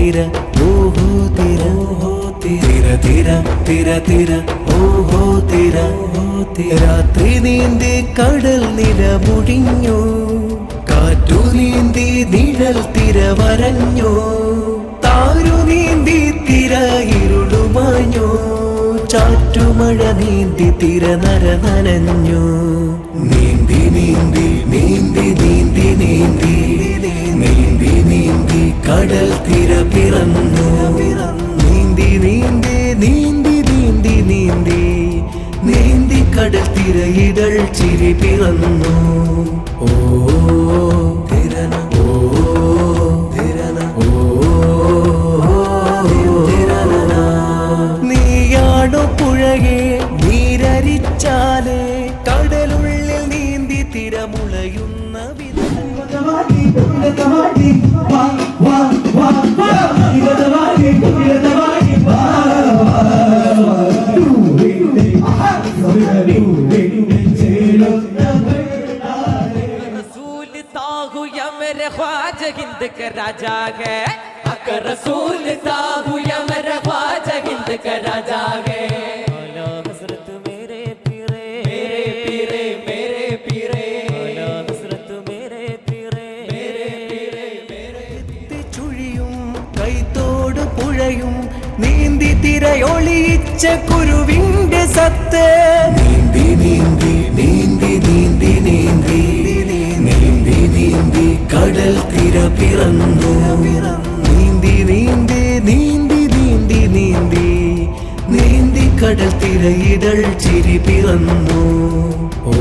തിര ഓഹോ തിര തിര തിര തിര തിര ഓഹോ തിര രാത്രി നീന്തി കടൽ നില മുടിഞ്ഞു കാറ്റു നീന്തി നിഴൽ തിര വരഞ്ഞു താരു നീന്തി തിര ഇരുളുമാഞ്ഞു ചാറ്റുമഴ നീന്തി തിര നര നനഞ്ഞു നീന്തി നീന്തി നീന്തി നീന്തി നീന്തി നീന്തി നീന്തി കടൽ തിര പിറന്നു നീന്തി നീന്തി നീന്തി നീന്തി നീന്തി നീന്തി കടൽ തിര ഇതൾ ചിരി പിറന്നു ഓ തിരന ഓ തിരന ഓ തിരന നീയാണു പുഴകെ നീരരിച്ചാലേ കടലുള്ളിൽ നീന്തി തിരമുളയുന്ന വിധം रसूल ताहू या मेरे ख्वाजा हिंद का राजा है अगर रसूल ताहू या मेरे ख्वाजा हिंद का राजा है हजरत मेरे पीरे मेरे पीरे मेरे पीरे हजरत मेरे पीरे मेरे पीरे मेरे ചുഴിയും കൈത്തോട് പുഴയും നീന്തി തിരയൊളിയിച്ച കുരുവിന്റെ സത്ത് നീന്തി നീന്തി നീന്തി നീന്തി നീന്തി നീന്തി നീന്തി കടൽ തിര പിറന്നു നീന്തി നീന്തി നീന്തി നീന്തി നീന്തി നീന്തി കടൽ തിര ഇതൾ ചിരി പിറന്നു ഓ